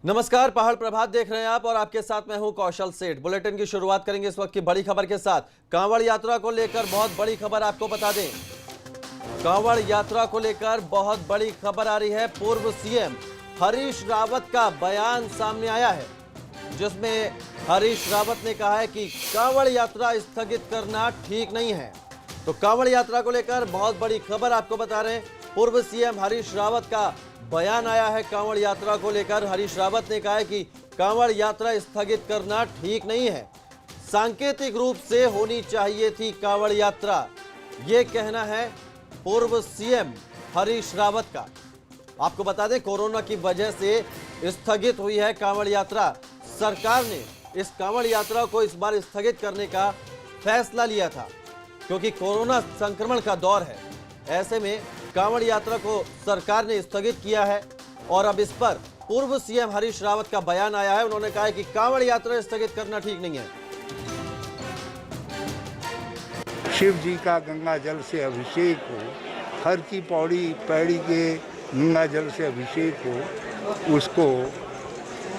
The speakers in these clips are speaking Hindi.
नमस्कार, पहाड़ प्रभात देख रहे हैं आप और आपके साथ मैं हूं कौशल सेठ। बुलेटिन की शुरुआत करेंगे इस वक्त की बड़ी खबर के साथ। कांवड़ यात्रा को लेकर बहुत बड़ी खबर आपको बता दें। कांवड़ यात्रा को लेकर बहुत बड़ी खबर आ रही है। पूर्व सीएम हरीश रावत का बयान सामने आया है, जिसमें हरीश रावत ने कहा है कि कांवड़ यात्रा स्थगित करना ठीक नहीं है। तो कांवड़ यात्रा को लेकर बहुत बड़ी खबर आपको बता रहे हैं। पूर्व सीएम हरीश रावत का बयान आया है कांवड़ यात्रा को लेकर। हरीश रावत ने कहा है कि कांवड़ यात्रा स्थगित करना ठीक नहीं है, सांकेतिक रूप से होनी चाहिए थी कांवड़ यात्रा, ये कहना है पूर्व सीएम हरीश रावत का। आपको बता दें, कोरोना की वजह से स्थगित हुई है कांवड़ यात्रा। सरकार ने इस कांवड़ यात्रा को इस बार स्थगित करने का फैसला लिया था, क्योंकि कोरोना संक्रमण का दौर है। ऐसे में कांवड़ यात्रा को सरकार ने स्थगित किया है और अब इस पर पूर्व सीएम हरीश रावत का बयान आया है। उन्होंने कहा है कि कांवड़ यात्रा स्थगित करना ठीक नहीं है। शिव जी का गंगा जल से अभिषेक हो, हर की पौड़ी पैड़ी के गंगा जल से अभिषेक हो, उसको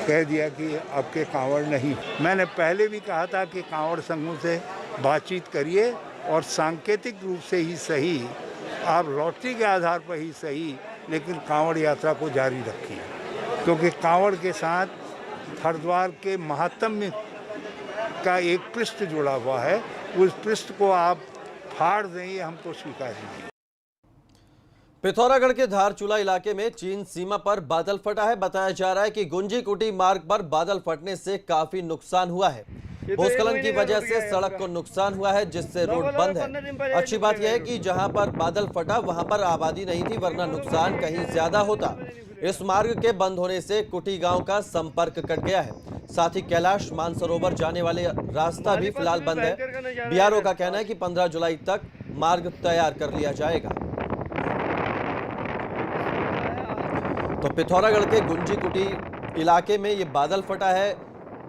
कह दिया कि आपके कांवड़ नहीं। मैंने पहले भी कहा था कि कांवड़ संघों से बातचीत करिए और सांकेतिक रूप से ही सही, आप लॉटरी के आधार पर ही सही, लेकिन कांवड़ यात्रा को जारी रखिए, क्योंकि कांवड़ के साथ हरिद्वार के महात्म्य का एक पृष्ठ जुड़ा हुआ है। उस पृष्ठ को आप फाड़ दें, ये हम तो स्वीकार नहीं। पिथौरागढ़ के धारचूला इलाके में चीन सीमा पर बादल फटा है। बताया जा रहा है कि गुंजी कुटी मार्ग पर बादल फटने से काफी नुकसान हुआ है। भूस्खलन की वजह से सड़क को नुकसान हुआ है, जिससे रोड बंद है। अच्छी बात यह है कि जहां पर बादल फटा वहां पर आबादी नहीं थी, वरना नुकसान कहीं ज्यादा होता। इस मार्ग के बंद होने से कुटी गांव का संपर्क कट गया है। साथ ही कैलाश मानसरोवर जाने वाले रास्ता भी फिलहाल बंद है। बीआरओ का कहना है कि 15 जुलाई तक मार्ग तैयार कर लिया जाएगा। तो पिथौरागढ़ के गुंजी कुटी इलाके में ये बादल फटा है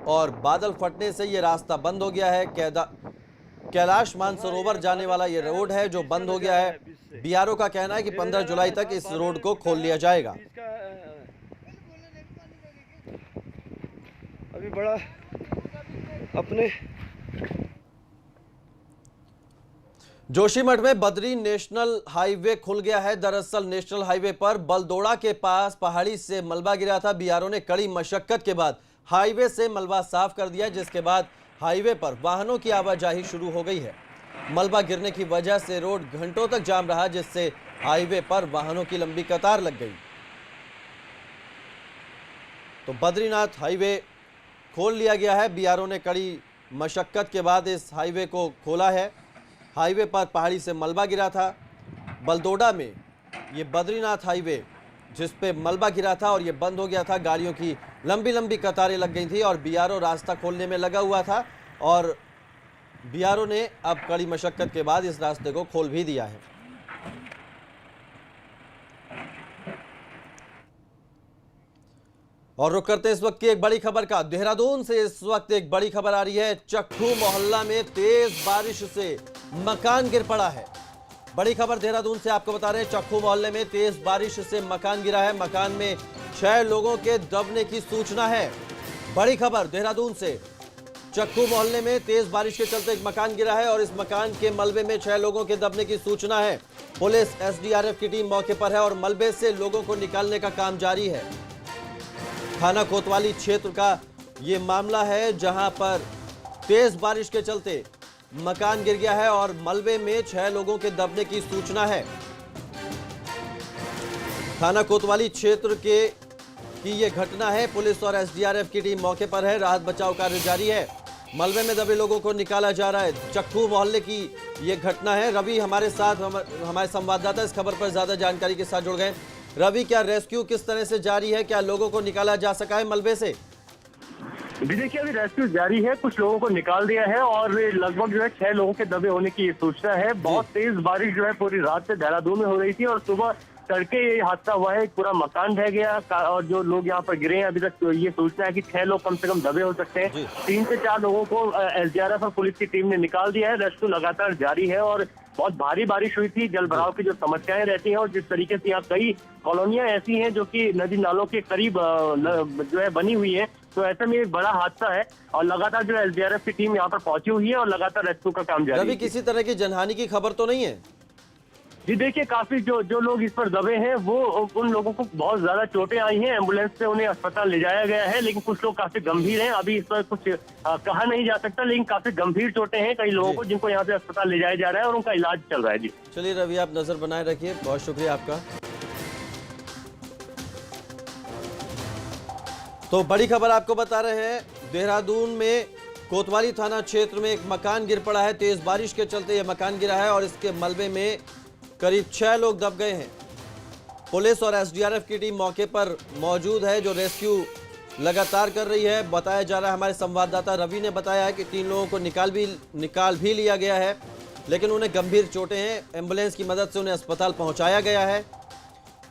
और बादल फटने से ये रास्ता बंद हो गया है। कैलाश मानसरोवर जाने वाला ये रोड है जो बंद हो गया है। बीआरओ का कहना है कि 15 जुलाई तक इस रोड को खोल लिया जाएगा। अभी बड़ा अपने जोशीमठ में बद्री नेशनल हाईवे खुल गया है। दरअसल नेशनल हाईवे पर बलदोड़ा के पास पहाड़ी से मलबा गिरा था। बीआरओ ने कड़ी मशक्कत के बाद हाईवे से मलबा साफ कर दिया, जिसके बाद हाईवे पर वाहनों की आवाजाही शुरू हो गई है। मलबा गिरने की वजह से रोड घंटों तक जाम रहा, जिससे हाईवे पर वाहनों की लंबी कतार लग गई। तो बद्रीनाथ हाईवे खोल लिया गया है। बीआरओ ने कड़ी मशक्कत के बाद इस हाईवे को खोला है। हाईवे पर पहाड़ी से मलबा गिरा था। बलदोड़ा में ये बद्रीनाथ हाईवे जिस पे मलबा गिरा था और ये बंद हो गया था, गाड़ियों की लंबी लंबी कतारें लग गई थी और बीआरओ रास्ता खोलने में लगा हुआ था। और बीआरओ ने अब कड़ी मशक्कत के बाद इस रास्ते को खोल भी दिया है। और रुक करते हैं इस वक्त की एक बड़ी खबर का। देहरादून से इस वक्त एक बड़ी खबर आ रही है। चक्खू मोहल्ला में तेज बारिश से मकान गिर पड़ा है। बड़ी खबर देहरादून से आपको बता रहे हैं। चक्खू मोहल्ले में तेज बारिश से मकान गिरा है। मकान में 6 लोगों के दबने की सूचना है। बड़ी खबर देहरादून से। चक्खू मोहल्ले में तेज बारिश के चलते एक मकान गिरा है और इस मकान के मलबे में 6 लोगों के दबने की सूचना है। पुलिस एसडीआरएफ की टीम मौके पर है और मलबे से लोगों को निकालने का काम जारी है। थाना कोतवाली क्षेत्र का ये मामला है, जहां पर तेज बारिश के चलते मकान गिर गया है और मलबे में 6 लोगों के दबने की सूचना है। थाना कोतवाली क्षेत्र की ये घटना है। पुलिस और एसडीआरएफ की टीम मौके पर है। राहत बचाव कार्य जारी है। मलबे में दबे लोगों को निकाला जा रहा है। चक्खू मोहल्ले की ये घटना है। रवि हमारे साथ, हमारे संवाददाता इस खबर पर ज्यादा जानकारी के साथ जुड़ गए। रवि, क्या रेस्क्यू किस तरह से जारी है? क्या लोगों को निकाला जा सका है मलबे से? देखिए, अभी रेस्क्यू जारी है। कुछ लोगों को निकाल दिया है और लगभग जो है 6 लोगों के दबे होने की सूचना है। बहुत तेज बारिश जो है पूरी रात से देहरादून में हो रही थी और सुबह तड़के ये हादसा हुआ है। पूरा मकान ढह गया और जो लोग यहाँ पर गिरे हैं, अभी तक तो ये सूचना है कि 6 लोग कम से कम दबे हो सकते हैं। 3 से 4 लोगों को एसडीआरएफ और पुलिस की टीम ने निकाल दिया है। रेस्क्यू लगातार जारी है और बहुत भारी बारिश हुई थी, जल भराव की जो समस्याएं रहती हैं और जिस तरीके से यहाँ कई कॉलोनियां ऐसी हैं जो कि नदी नालों के करीब जो है बनी हुई है, तो ऐसे में एक बड़ा हादसा है और लगातार जो एसडीआरएफ की टीम यहाँ पर पहुंची हुई है और लगातार रेस्क्यू का काम जारी है। रवि, किसी तरह की जनहानि की खबर तो नहीं है? जी देखिए, काफी जो लोग इस पर दबे हैं वो उन लोगों को बहुत ज्यादा चोटें आई हैं, एम्बुलेंस से उन्हें अस्पताल ले जाया गया है, लेकिन कुछ लोग काफी गंभीर हैं। अभी इस पर कुछ कहा नहीं जा सकता, लेकिन काफी गंभीर चोटें हैं कई लोगों को, जिनको यहाँ से अस्पताल ले जाया जा रहा है और उनका इलाज चल रहा है। जी चलिए रवि, आप नजर बनाए रखिए, बहुत शुक्रिया आपका। तो बड़ी खबर आपको बता रहे हैं, देहरादून में कोतवाली थाना क्षेत्र में एक मकान गिर पड़ा है। तेज बारिश के चलते यह मकान गिरा है और इसके मलबे में करीब 6 लोग दब गए हैं। पुलिस और एसडीआरएफ की टीम मौके पर मौजूद है, जो रेस्क्यू लगातार कर रही है। बताया जा रहा है, हमारे संवाददाता रवि ने बताया है कि 3 लोगों को निकाल भी लिया गया है, लेकिन उन्हें गंभीर चोटें हैं। एम्बुलेंस की मदद से उन्हें अस्पताल पहुंचाया गया है।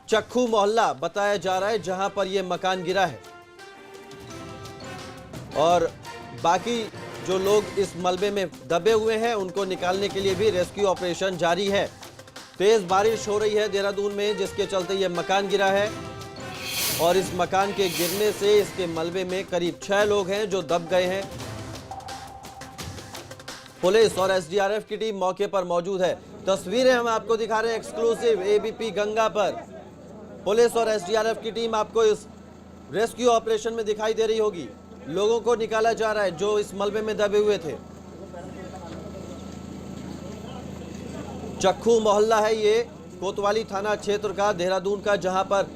चक्खू मोहल्ला बताया जा रहा है जहां पर यह मकान गिरा है, और बाकी जो लोग इस मलबे में दबे हुए हैं उनको निकालने के लिए भी रेस्क्यू ऑपरेशन जारी है। तेज बारिश हो रही है देहरादून में, जिसके चलते यह मकान गिरा है और इस मकान के गिरने से इसके मलबे में करीब 6 लोग हैं जो दब गए हैं। पुलिस और एसडीआरएफ की टीम मौके पर मौजूद है। तस्वीरें हम आपको दिखा रहे हैं एक्सक्लूसिव एबीपी गंगा पर। पुलिस और एसडीआरएफ की टीम आपको इस रेस्क्यू ऑपरेशन में दिखाई दे रही होगी। लोगों को निकाला जा रहा है जो इस मलबे में दबे हुए थे। चक्खू मोहल्ला है ये कोतवाली थाना क्षेत्र का, देहरादून का, जहां पर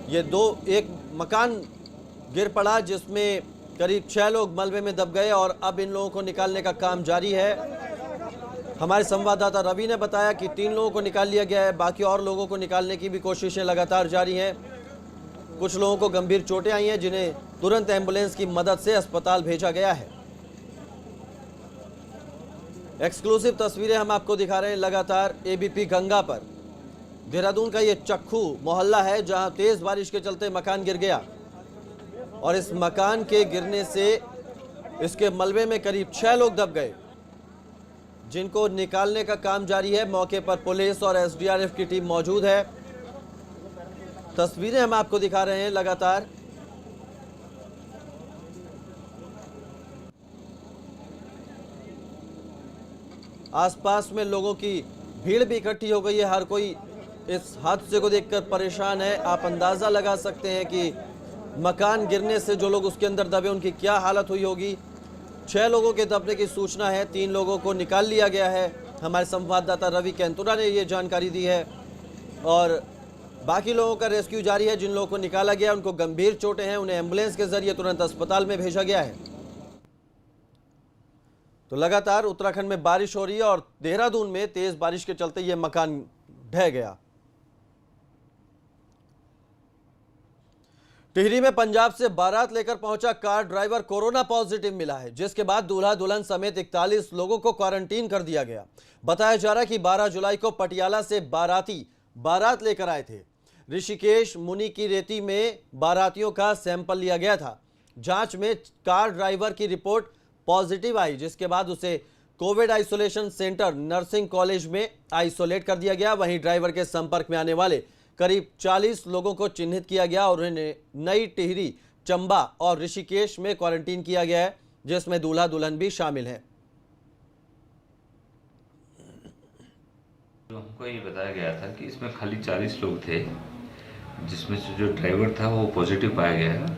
ये एक मकान गिर पड़ा जिसमें करीब 6 लोग मलबे में दब गए और अब इन लोगों को निकालने का काम जारी है। हमारे संवाददाता रवि ने बताया कि 3 लोगों को निकाल लिया गया है, बाकी और लोगों को निकालने की भी कोशिशें लगातार जारी हैं। कुछ लोगों को गंभीर चोटें आई हैं जिन्हें तुरंत एम्बुलेंस की मदद से अस्पताल भेजा गया है। एक्सक्लूसिव तस्वीरें हम आपको दिखा रहे हैं लगातार एबीपी गंगा पर। देहरादून का ये चक्खू मोहल्ला है जहां तेज बारिश के चलते मकान गिर गया और इस मकान के गिरने से इसके मलबे में करीब 6 लोग दब गए, जिनको निकालने का काम जारी है। मौके पर पुलिस और एसडीआरएफ की टीम मौजूद है। तस्वीरें हम आपको दिखा रहे हैं लगातार। आसपास में लोगों की भीड़ भी इकट्ठी हो गई है, हर कोई इस हादसे को देखकर परेशान है। आप अंदाजा लगा सकते हैं कि मकान गिरने से जो लोग उसके अंदर दबे उनकी क्या हालत हुई होगी। 6 लोगों के दबने की सूचना है, 3 लोगों को निकाल लिया गया है। हमारे संवाददाता रवि कैंतुरा ने ये जानकारी दी है और बाकी लोगों का रेस्क्यू जारी है। जिन लोगों को निकाला गया उनको गंभीर चोटें हैं, उन्हें एम्बुलेंस के जरिए तुरंत अस्पताल में भेजा गया है। तो लगातार उत्तराखंड में बारिश हो रही है और देहरादून में तेज बारिश के चलते यह मकान ढह गया। टिहरी में पंजाब से बारात लेकर पहुंचा कार ड्राइवर कोरोना पॉजिटिव मिला है, जिसके बाद दूल्हा दुल्हन समेत 41 लोगों को क्वारंटीन कर दिया गया। बताया जा रहा है कि 12 जुलाई को पटियाला से बाराती बारात लेकर आए थे। ऋषिकेश मुनि की रेती में बारातियों का सैंपल लिया गया था। जांच में कार ड्राइवर की रिपोर्ट पॉजिटिव आई, जिसके बाद उसे Covid isolation centre nursing college में आइसोलेट कर दिया गया। वहीं ड्राइवर के संपर्क में आने वाले करीब 40 लोगों को चिन्हित किया गया और उन्हें नई टिहरी, चंबा और ऋषिकेश में क्वारंटीन किया गया है, जिसमें दूल्हा दुल्हन भी शामिल हैं। तो हमको ये बताया गया था कि इसमें खाली 40 लोग थे, जिसमें से जो ड्राइवर था वो पॉजिटिव पाया गया है।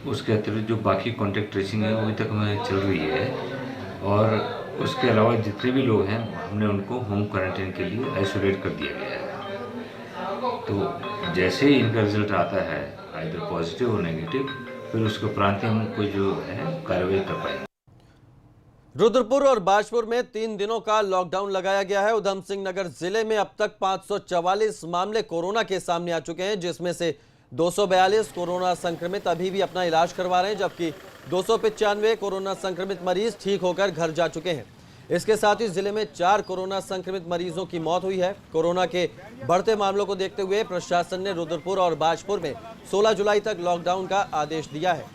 उसके अतिरिक्त जो बाकी कॉन्टैक्ट ट्रेसिंग है वो अभी तक हमें चल रही है और उसके अलावा जितने भी लोग हैं हमने उनको होम क्वारंटाइन के लिए आइसोलेट कर दिया गया है। तो जैसे ही इनका रिजल्ट आता है आइदर पॉजिटिव और नेगेटिव, फिर उसके उपरांत ही हम कोई जो है कार्रवाई कर पाएंगे। रुद्रपुर और बाजपुर में 3 दिनों का लॉकडाउन लगाया गया है। उधम सिंह नगर जिले में अब तक 544 मामले कोरोना के सामने आ चुके हैं, जिसमें से 242 कोरोना संक्रमित अभी भी अपना इलाज करवा रहे हैं, जबकि 295 कोरोना संक्रमित मरीज ठीक होकर घर जा चुके हैं। इसके साथ ही जिले में 4 कोरोना संक्रमित मरीजों की मौत हुई है। कोरोना के बढ़ते मामलों को देखते हुए प्रशासन ने रुद्रपुर और बाजपुर में 16 जुलाई तक लॉकडाउन का आदेश दिया है।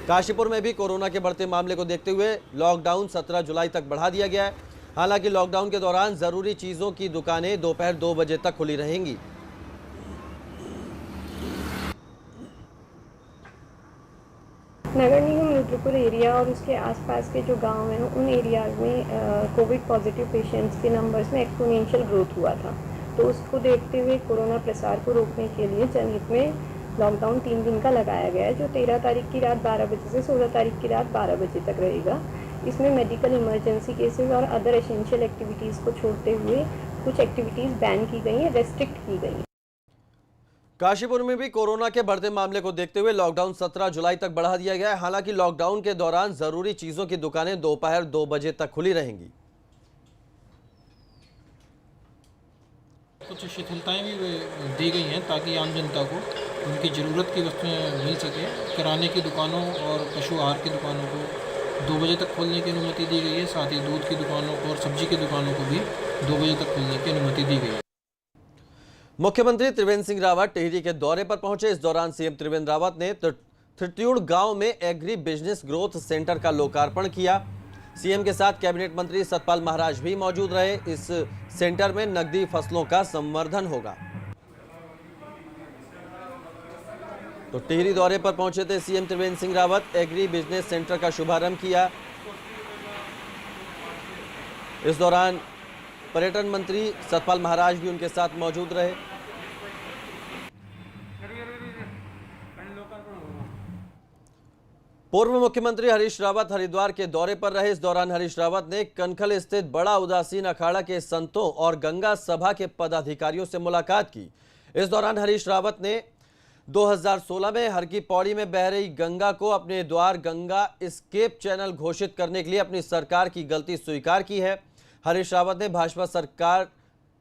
काशीपुर में भी कोरोना के बढ़ते मामले को देखते हुए लॉकडाउन 17 जुलाई तक बढ़ा दिया गया है। हालांकि लॉकडाउन के दौरान जरूरी चीजों की दुकानें दोपहर 2 बजे तक खुली रहेंगी। नगर निगम रुद्रपुर एरिया और उसके आसपास के जो गांव हैं उन एरियाज में कोविड पॉजिटिव पेशेंट्स के नंबर्स में एक्सपोनेंशियल ग्रोथ हुआ था। तो उसको देखते हुए कोरोना प्रसार को रोकने के लिए जनहित में लॉकडाउन 3 दिन का लगाया गया है, जो 13 तारीख की रात 12 बजे से 16 तारीख की रात 12 बजे तक रहेगा। इसमें मेडिकल इमरजेंसी केसेस और अदर एसेंशियल एक्टिविटीज़ को छोड़ते हुए कुछ एक्टिविटीज़ बैन की गई हैं, रेस्ट्रिक्ट की गई हैं। काशीपुर में भी कोरोना के बढ़ते मामले को देखते हुए लॉकडाउन 17 जुलाई तक बढ़ा दिया गया है। हालांकि लॉकडाउन के दौरान जरूरी चीजों की दुकानें दोपहर 2 बजे तक खुली रहेंगी। कुछ शिथिलताएं भी दी गई हैं ताकि आम जनता को उनकी ज़रूरत की वस्तुएं मिल सके। किराने की दुकानों और पशु आहार की दुकानों को 2 बजे तक खोलने की अनुमति दी गई है। साथ ही दूध की दुकानों को और सब्जी की दुकानों को भी 2 बजे तक खोलने की अनुमति दी गई है। मुख्यमंत्री त्रिवेंद्र सिंह रावत टिहरी के दौरे पर पहुंचे। इस दौरान सीएम त्रिवेंद्र रावत ने त्रित्यूड़ गांव में एग्री बिजनेस ग्रोथ सेंटर का लोकार्पण किया। सीएम के साथ कैबिनेट मंत्री सतपाल महाराज भी मौजूद रहे। इस सेंटर में नकदी फसलों का संवर्धन होगा। तो टिहरी दौरे पर पहुंचे थे CM Trivendra Singh Rawat. Agri business centre का शुभारंभ किया। इस दौरान पर्यटन मंत्री सतपाल महाराज भी उनके साथ मौजूद रहे। पूर्व मुख्यमंत्री हरीश रावत हरिद्वार के दौरे पर रहे। इस दौरान हरीश रावत ने कनखल स्थित बड़ा उदासीन अखाड़ा के संतों और गंगा सभा के पदाधिकारियों से मुलाकात की। इस दौरान हरीश रावत ने 2016 में हर की पौड़ी में बह रही गंगा को अपने द्वार गंगा एस्केप चैनल घोषित करने के लिए अपनी सरकार की गलती स्वीकार की है। हरीश रावत ने भाजपा सरकार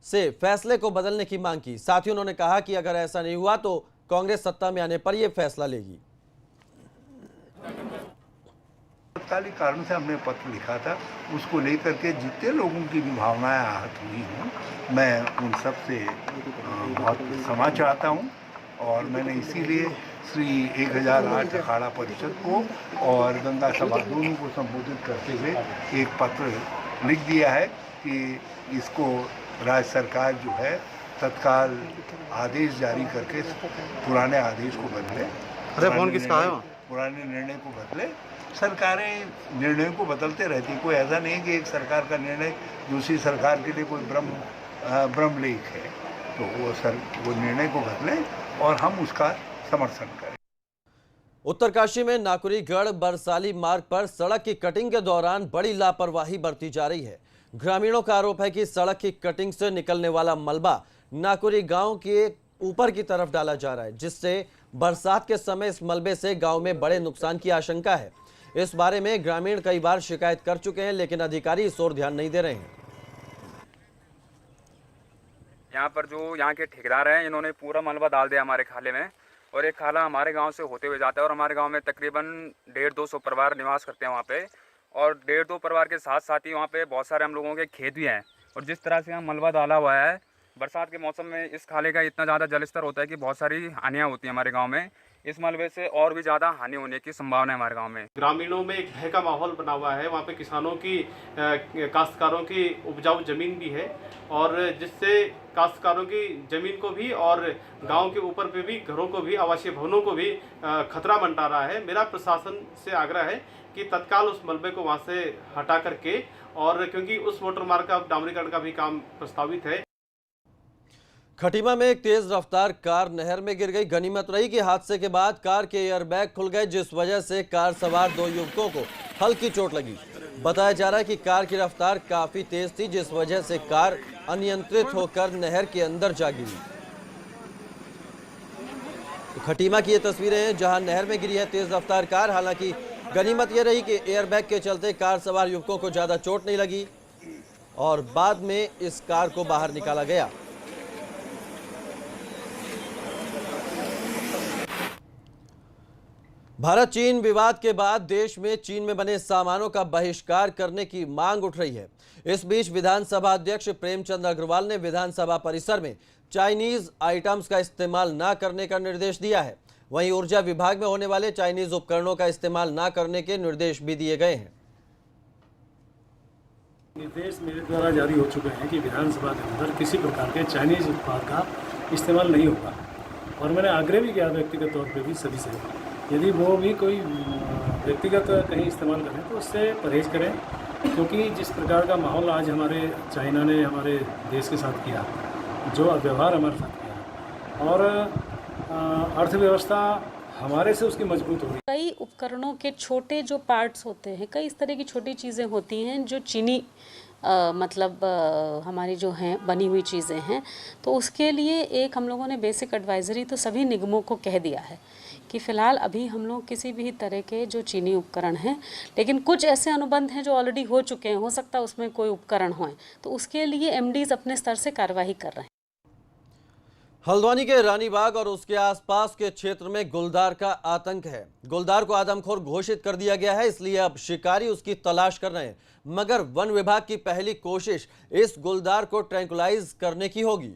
से फैसले को बदलने की मांग की। साथ ही उन्होंने कहा कि अगर ऐसा नहीं हुआ तो कांग्रेस सत्ता में आने पर यह फैसला लेगी। तत्कालिक कारण से हमने पत्र लिखा था, उसको लेकर के जितने लोगों की भी भावनाएं आहत हुई हूँ, मैं उन सब से बहुत क्षमा चाहता हूँ। और मैंने इसीलिए श्री 1008 अखाड़ा परिषद को और गंगा सभा दोनों को संबोधित करते हुए एक पत्र लिख दिया है कि इसको राज्य सरकार जो है तत्काल आदेश जारी करके पुराने आदेश को बदले। अरे फोन किसका है? पुराने निर्णय को बदले। सरकारें निर्णयों को बदलते रहती, कोई ऐसा नहीं है कि एक सरकार का निर्णय दूसरी सरकार के लिए कोई ब्रह्मलेख है। तो वो निर्णय को बदलें और हम उसका समर्थन करें। उत्तरकाशी में नाकुरीगढ़ बरसाली मार्ग पर सड़क की कटिंग के दौरान बड़ी लापरवाही बरती जा रही है। ग्रामीणों का आरोप है कि सड़क की कटिंग से निकलने वाला मलबा नाकुरी गांव के ऊपर की तरफ डाला जा रहा है, जिससे बरसात के समय इस मलबे से गांव में बड़े नुकसान की आशंका है। इस बारे में ग्रामीण कई बार शिकायत कर चुके हैं, लेकिन अधिकारी इस ओर ध्यान नहीं दे रहे हैं। यहाँ पर जो यहाँ के ठेकेदार हैं, इन्होंने पूरा मलबा डाल दिया हमारे खाले में, और एक खाला हमारे गांव से होते हुए जाता है। और हमारे गांव में तकरीबन 150-200 परिवार निवास करते हैं वहाँ पे, और 150-2 परिवार के साथ साथ ही वहाँ पे बहुत सारे हम लोगों के खेत भी हैं। और जिस तरह से यहाँ मलबा डाला हुआ है, बरसात के मौसम में इस खाले का इतना ज़्यादा जलस्तर होता है कि बहुत सारी हानियाँ होती हैं हमारे गाँव में। इस मलबे से और भी ज़्यादा हानि होने की संभावना है हमारे गांव में। ग्रामीणों में एक भय का माहौल बना हुआ है। वहाँ पे किसानों की काश्तकारों की उपजाऊ ज़मीन भी है, और जिससे काश्तकारों की ज़मीन को भी और गांव के ऊपर पे भी घरों को भी, आवासीय भवनों को भी खतरा मंडरा रहा है। मेरा प्रशासन से आग्रह है कि तत्काल उस मलबे को वहाँ से हटा करके, और क्योंकि उस मोटर मार्ग का डामरीकरण का भी काम प्रस्तावित है। खटीमा में एक तेज रफ्तार कार नहर में गिर गई। गनीमत रही कि हादसे के बाद कार के एयरबैग खुल गए, जिस वजह से कार सवार 2 युवकों को हल्की चोट लगी। बताया जा रहा है कि कार की रफ्तार काफी तेज थी, जिस वजह से कार अनियंत्रित होकर नहर के अंदर जा गिरी। तो खटीमा की ये तस्वीरें हैं जहां नहर में गिरी है तेज रफ्तार कार। हालांकि गनीमत यह रही कि एयरबैग के चलते कार सवार युवकों को ज्यादा चोट नहीं लगी और बाद में इस कार को बाहर निकाला गया। भारत चीन विवाद के बाद देश में चीन में बने सामानों का बहिष्कार करने की मांग उठ रही है। इस बीच विधानसभा अध्यक्ष प्रेमचंद अग्रवाल ने विधानसभा परिसर में चाइनीज आइटम्स का इस्तेमाल न करने का निर्देश दिया है। वहीं ऊर्जा विभाग में होने वाले चाइनीज उपकरणों का इस्तेमाल न करने के निर्देश भी दिए गए हैं। निर्देश मेरे द्वारा जारी हो चुके हैं कि विधानसभा के अंदर किसी प्रकार के चाइनीज उत्पाद का इस्तेमाल नहीं होगा। और मैंने आग्रह भी किया व्यक्तिगत तौर पे भी सभी से, यदि वो भी कोई व्यक्तिगत कहीं इस्तेमाल करें तो उससे परहेज करें, क्योंकि जिस प्रकार का माहौल आज हमारे चाइना ने हमारे देश के साथ किया, जो व्यवहार हमारे साथ किया, और अर्थव्यवस्था हमारे से उसकी मजबूत हो गई। कई उपकरणों के छोटे जो पार्ट्स होते हैं, कई इस तरह की छोटी चीज़ें होती हैं जो चीनी हमारी जो हैं बनी हुई चीज़ें हैं, तो उसके लिए एक हम लोगों ने बेसिक एडवाइजरी तो सभी निगमों को कह दिया है कि फ़िलहाल अभी हम लोग किसी भी तरह के जो चीनी उपकरण हैं, लेकिन कुछ ऐसे अनुबंध हैं जो ऑलरेडी हो चुके हैं, हो सकता है उसमें कोई उपकरण हों, तो उसके लिए एमडीज़ अपने स्तर से कार्रवाई कर रहे हैं। हल्द्वानी के रानीबाग और उसके आसपास के क्षेत्र में गुलदार का आतंक है। गुलदार को आदमखोर घोषित कर दिया गया है, इसलिए अब शिकारी उसकी तलाश कर रहे हैं, मगर वन विभाग की पहली कोशिश इस गुलदार को ट्रैंकुलाइज करने की होगी।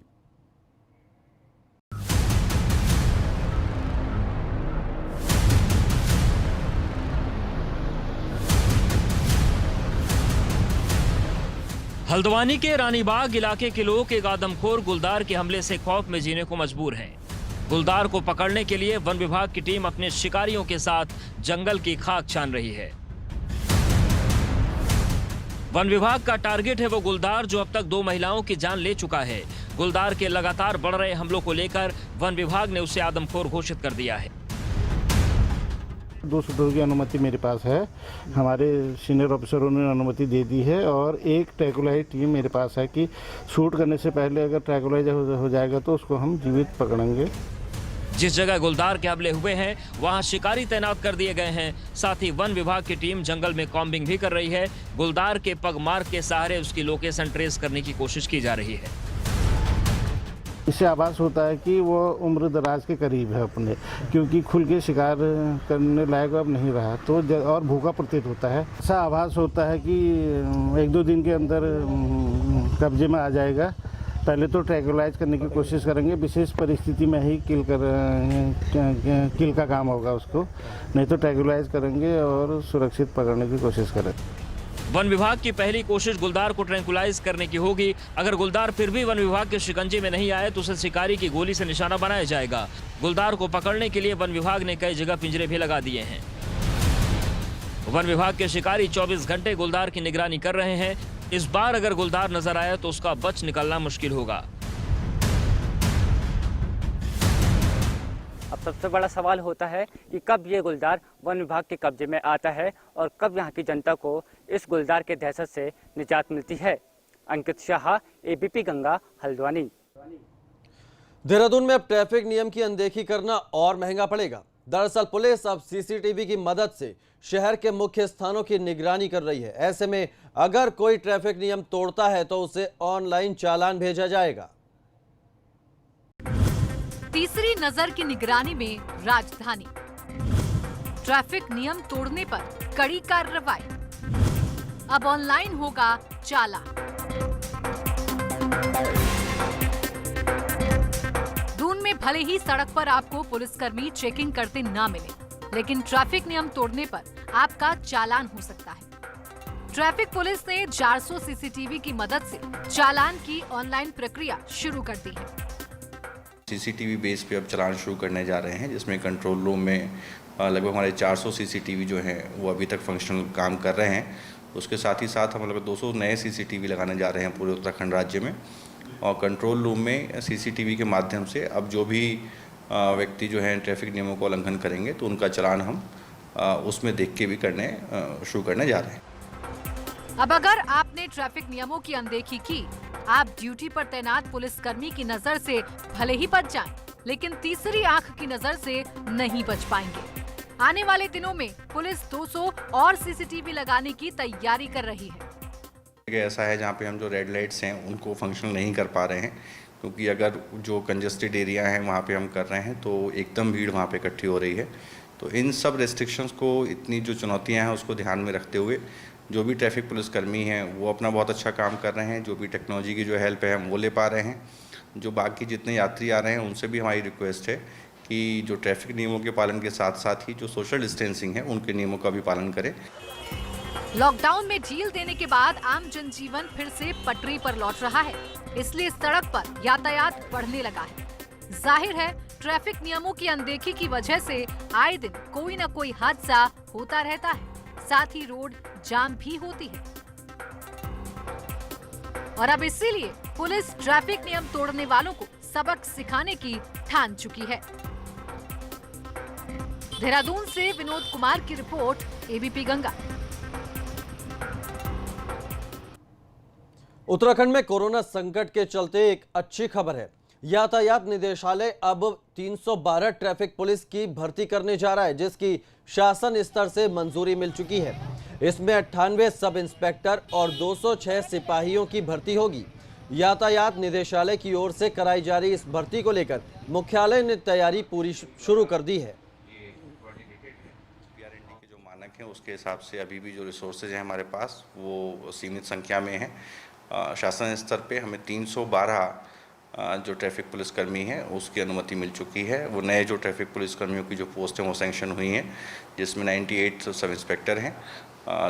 हल्द्वानी के रानीबाग इलाके के लोग एक आदमखोर गुलदार के हमले से खौफ में जीने को मजबूर हैं। गुलदार को पकड़ने के लिए वन विभाग की टीम अपने शिकारियों के साथ जंगल की खाक छान रही है। वन विभाग का टारगेट है वो गुलदार जो अब तक 2 महिलाओं की जान ले चुका है। गुलदार के लगातार बढ़ रहे हमलों को लेकर वन विभाग ने उसे आदमखोर घोषित कर दिया है। 2 शूटरों की अनुमति मेरे पास है, हमारे सीनियर ऑफिसरों ने अनुमति दे दी है, और एक ट्रैंकुलाइज टीम मेरे पास है कि शूट करने से पहले अगर ट्रैंकुलाइज हो जाएगा तो उसको हम जीवित पकड़ेंगे। जिस जगह गुलदार के हमले हुए हैं वहां शिकारी तैनात कर दिए गए हैं। साथ ही वन विभाग की टीम जंगल में कॉम्बिंग भी कर रही है। गुलदार के पग मार्क के सहारे उसकी लोकेशन ट्रेस करने की कोशिश की जा रही है। इससे आभास होता है कि वो उम्र दराज के करीब है अपने, क्योंकि खुल के शिकार करने लायक अब नहीं रहा, तो और भूखा प्रतीत होता है। ऐसा आभास होता है कि 1-2 दिन के अंदर कब्जे में आ जाएगा। पहले तो ट्रैंकुलाइज करने की कोशिश करेंगे, विशेष परिस्थिति में ही किल का काम होगा उसको, नहीं तो ट्रैंकुलाइज करेंगे और सुरक्षित पकड़ने की कोशिश करेंगे। वन विभाग की पहली कोशिश गुलदार को ट्रैंकुलाइज करने की होगी। अगर गुलदार फिर भी वन विभाग के शिकंजे में नहीं आए तो उसे शिकारी की गोली से निशाना बनाया जाएगा। गुलदार को पकड़ने के लिए वन विभाग ने कई जगह पिंजरे भी लगा दिए हैं। वन विभाग के शिकारी 24 घंटे गुलदार की निगरानी कर रहे हैं। इस बार अगर गुलदार नजर आया तो उसका बच निकलना मुश्किल होगा। अब सबसे बड़ा सवाल होता है कि कब ये गुलदार वन विभाग के कब्जे में आता है और कब यहाँ की जनता को इस गुलदार के दहशत से निजात मिलती है। अंकित शाह, एबीपी गंगा, हल्द्वानी। देहरादून में अब ट्रैफिक नियम की अनदेखी करना और महंगा पड़ेगा। दरअसल पुलिस अब सीसीटीवी की मदद से शहर के मुख्य स्थानों की निगरानी कर रही है। ऐसे में अगर कोई ट्रैफिक नियम तोड़ता है तो उसे ऑनलाइन चालान भेजा जाएगा। तीसरी नजर की निगरानी में राजधानी, ट्रैफिक नियम तोड़ने पर कड़ी कार्रवाई। अब ऑनलाइन होगा चालान। दून में भले ही सड़क पर आपको पुलिसकर्मी चेकिंग करते ना मिले, लेकिन ट्रैफिक नियम तोड़ने पर आपका चालान हो सकता है। ट्रैफिक पुलिस ने 400 सीसीटीवी की मदद से चालान की ऑनलाइन प्रक्रिया शुरू कर दी है। सीसीटीवी बेस पे अब चालान शुरू करने जा रहे हैं, जिसमें कंट्रोल रूम में लगभग हमारे 400 सीसीटीवी जो हैं वो अभी तक फंक्शनल काम कर रहे हैं। उसके साथ ही साथ हम लगभग 200 नए सीसीटीवी लगाने जा रहे हैं पूरे उत्तराखंड राज्य में। और कंट्रोल रूम में सीसीटीवी के माध्यम से अब जो भी व्यक्ति जो हैं ट्रैफिक नियमों का उल्लंघन करेंगे तो उनका चालान हम उसमें देख के भी शुरू करने जा रहे हैं। अब अगर आपने ट्रैफिक नियमों की अनदेखी की, आप ड्यूटी पर तैनात पुलिसकर्मी की नजर से भले ही बच जाएं, लेकिन तीसरी आंख की नजर से नहीं बच पाएंगे। आने वाले दिनों में पुलिस 200 और सीसीटीवी लगाने की तैयारी कर रही है। ऐसा है जहाँ पे हम जो रेड लाइट्स हैं उनको फंक्शनल नहीं कर पा रहे हैं, क्योंकि अगर जो कंजस्टेड एरिया है वहाँ पे हम कर रहे हैं तो एकदम भीड़ वहाँ पे इकट्ठी हो रही है। तो इन सब रेस्ट्रिक्शंस को, इतनी जो चुनौतियाँ हैं उसको ध्यान में रखते हुए जो भी ट्रैफिक पुलिसकर्मी हैं वो अपना बहुत अच्छा काम कर रहे हैं। जो भी टेक्नोलॉजी की जो हेल्प है हम वो ले पा रहे हैं। जो बाकी जितने यात्री आ रहे हैं उनसे भी हमारी रिक्वेस्ट है कि जो ट्रैफिक नियमों के पालन के साथ साथ ही जो सोशल डिस्टेंसिंग है उनके नियमों का भी पालन करें। लॉकडाउन में ढील देने के बाद आम जनजीवन फिर से पटरी पर लौट रहा है, इसलिए सड़क पर यातायात बढ़ने लगा है। जाहिर है ट्रैफिक नियमों की अनदेखी की वजह से आए दिन कोई न कोई हादसा होता रहता है, साथ ही रोड जाम भी होती है। और अब इसीलिए पुलिस ट्रैफिक नियम तोड़ने वालों को सबक सिखाने की ठान चुकी है। देहरादून से विनोद कुमार की रिपोर्ट, एबीपी गंगा। उत्तराखंड में कोरोना संकट के चलते एक अच्छी खबर है। यातायात निदेशालय अब 312 ट्रैफिक पुलिस की भर्ती करने जा रहा है, जिसकी शासन स्तर से मंजूरी मिल चुकी है। इसमें 98 सब इंस्पेक्टर और 206 सिपाहियों की भर्ती होगी। यातायात निदेशालय की ओर से कराई जा रही इस भर्ती को लेकर मुख्यालय ने तैयारी पूरी शुरू कर दी है। जो मानक हैं उसके हिसाब से अभी भी जो रिसोर्सेज हैं हमारे पास वो सीमित संख्या में हैं। शासन स्तर पे हमें 312 जो ट्रैफिक पुलिसकर्मी हैं उसकी अनुमति मिल चुकी है। वो नए जो ट्रैफिक पुलिसकर्मियों की जो पोस्ट हैं वो सैंक्शन हुई हैं, जिसमें 98 सब इंस्पेक्टर हैं,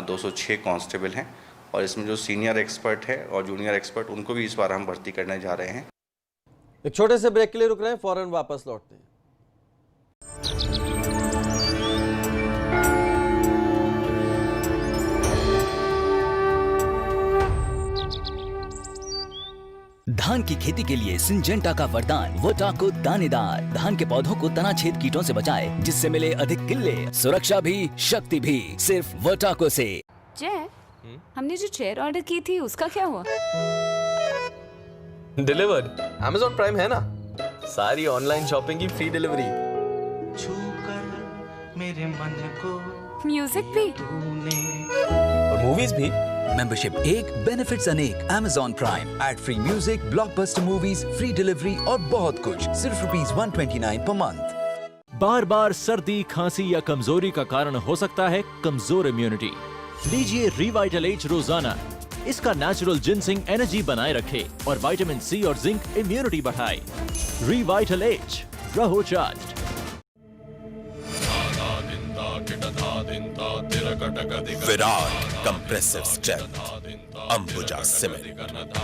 206 कांस्टेबल हैं और इसमें जो सीनियर एक्सपर्ट है और जूनियर एक्सपर्ट उनको भी इस बार हम भर्ती करने जा रहे हैं। एक छोटे से ब्रेक के लिए रुक रहे हैं, फौरन वापस लौटते हैं। धान की खेती के लिए सिंजेंटा का वरदान वोटाको दानेदार। धान के पौधों को तना छेद कीटों से बचाए, जिससे मिले अधिक किल्ले, सुरक्षा भी शक्ति भी, सिर्फ वोटाको से। जय, हमने जो चेयर ऑर्डर की थी उसका क्या हुआ? डिलीवर्ड। Amazon प्राइम है ना, सारी ऑनलाइन शॉपिंग की फ्री डिलीवरी। मेरे मन को म्यूजिक भी और मूवीज भी। मेंबरशिप 1 बेनिफिट्स अनेक। Amazon prime, ad free music, blockbuster movies, free delivery और बहुत कुछ सिर्फ ₹129 पर मंथ। बार बार सर्दी, खांसी या कमजोरी का कारण हो सकता है कमजोर इम्यूनिटी। लीजिए रिवाइटल एज रोजाना। इसका नेचुरल जिनसिंग एनर्जी बनाए रखे और विटामिन सी और जिंक इम्यूनिटी बढ़ाए। रिवाइटल एज, रहो charged. Virat compressive strength, Ambuja cement.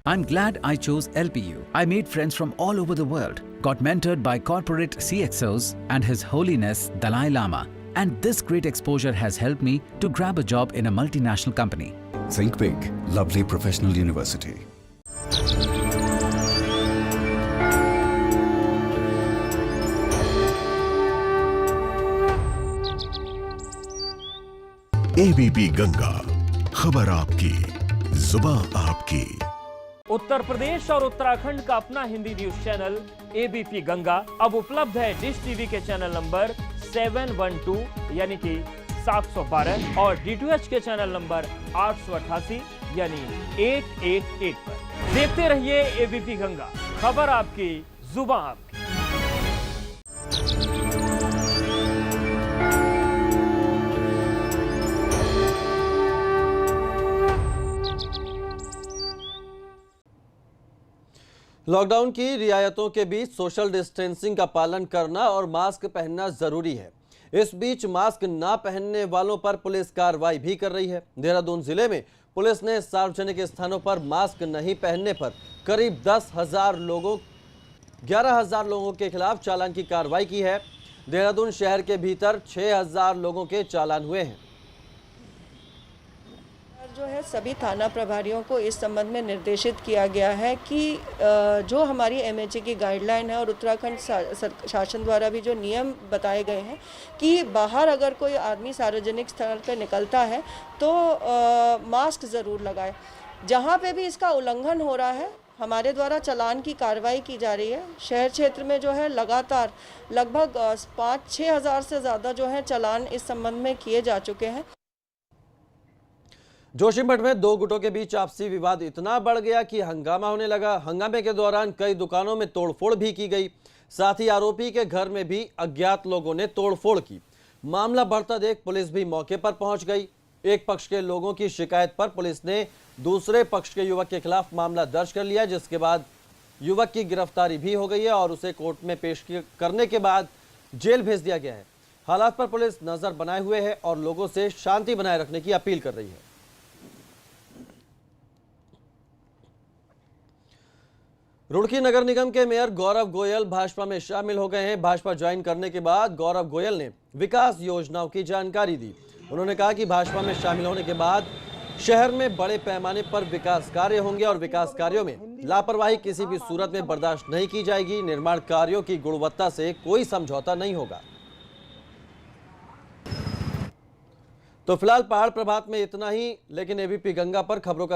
I'm glad I chose LPU. I made friends from all over the world, got mentored by corporate CXOs and His Holiness Dalai Lama. And this great exposure has helped me to grab a job in a multinational company. Think big, lovely professional university. ABP Ganga, खबर आपकी, जुबान आपकी। उत्तर प्रदेश और उत्तराखंड का अपना Hindi news channel ABP Ganga अब उपलब्ध है डिश टीवी के चैनल नंबर 712 यानी कि 712 और डीटीएच के चैनल नंबर 888 यानी 888 पर। देखते रहिए एबीपी गंगा, खबर आपकी, जुबान आपकी। लॉकडाउन की रियायतों के बीच सोशल डिस्टेंसिंग का पालन करना और मास्क पहनना जरूरी है। इस बीच मास्क ना पहनने वालों पर पुलिस कार्रवाई भी कर रही है। देहरादून जिले में पुलिस ने सार्वजनिक स्थानों पर मास्क नहीं पहनने पर करीब 11,000 लोगों के खिलाफ चालान की कार्रवाई की है। देहरादून शहर के भीतर 6,000 लोगों के चालान हुए हैं। जो है सभी थाना प्रभारियों को इस संबंध में निर्देशित किया गया है कि जो हमारी एमएचए की गाइडलाइन है और उत्तराखंड शासन द्वारा भी जो नियम बताए गए हैं कि बाहर अगर कोई आदमी सार्वजनिक स्थल पर निकलता है तो मास्क ज़रूर लगाए। जहाँ पे भी इसका उल्लंघन हो रहा है हमारे द्वारा चालान की कार्रवाई की जा रही है। शहर क्षेत्र में जो है लगातार लगभग 5-6 हज़ार से ज़्यादा जो है चालान इस संबंध में किए जा चुके हैं। जोशीमठ में दो गुटों के बीच आपसी विवाद इतना बढ़ गया कि हंगामा होने लगा। हंगामे के दौरान कई दुकानों में तोड़फोड़ भी की गई। साथ ही आरोपी के घर में भी अज्ञात लोगों ने तोड़फोड़ की। मामला बढ़ता देख पुलिस भी मौके पर पहुंच गई। एक पक्ष के लोगों की शिकायत पर पुलिस ने दूसरे पक्ष के युवक के खिलाफ मामला दर्ज कर लिया, जिसके बाद युवक की गिरफ्तारी भी हो गई है और उसे कोर्ट में पेश करने के बाद जेल भेज दिया गया है। हालात पर पुलिस नजर बनाए हुए है और लोगों से शांति बनाए रखने की अपील कर रही है। रुड़की नगर निगम के मेयर गौरव गोयल भाजपा में शामिल हो गए हैं। भाजपा ज्वाइन करने के बाद गौरव गोयल ने विकास योजनाओं की जानकारी दी। उन्होंने कहा कि भाजपा में शामिल होने के बाद शहर में बड़े पैमाने पर विकास कार्य होंगे और विकास कार्यों में लापरवाही किसी भी सूरत में बर्दाश्त नहीं की जाएगी। निर्माण कार्यों की गुणवत्ता से कोई समझौता नहीं होगा। तो फिलहाल पहाड़ प्रभात में इतना ही, लेकिन एबीपी गंगा पर खबरों का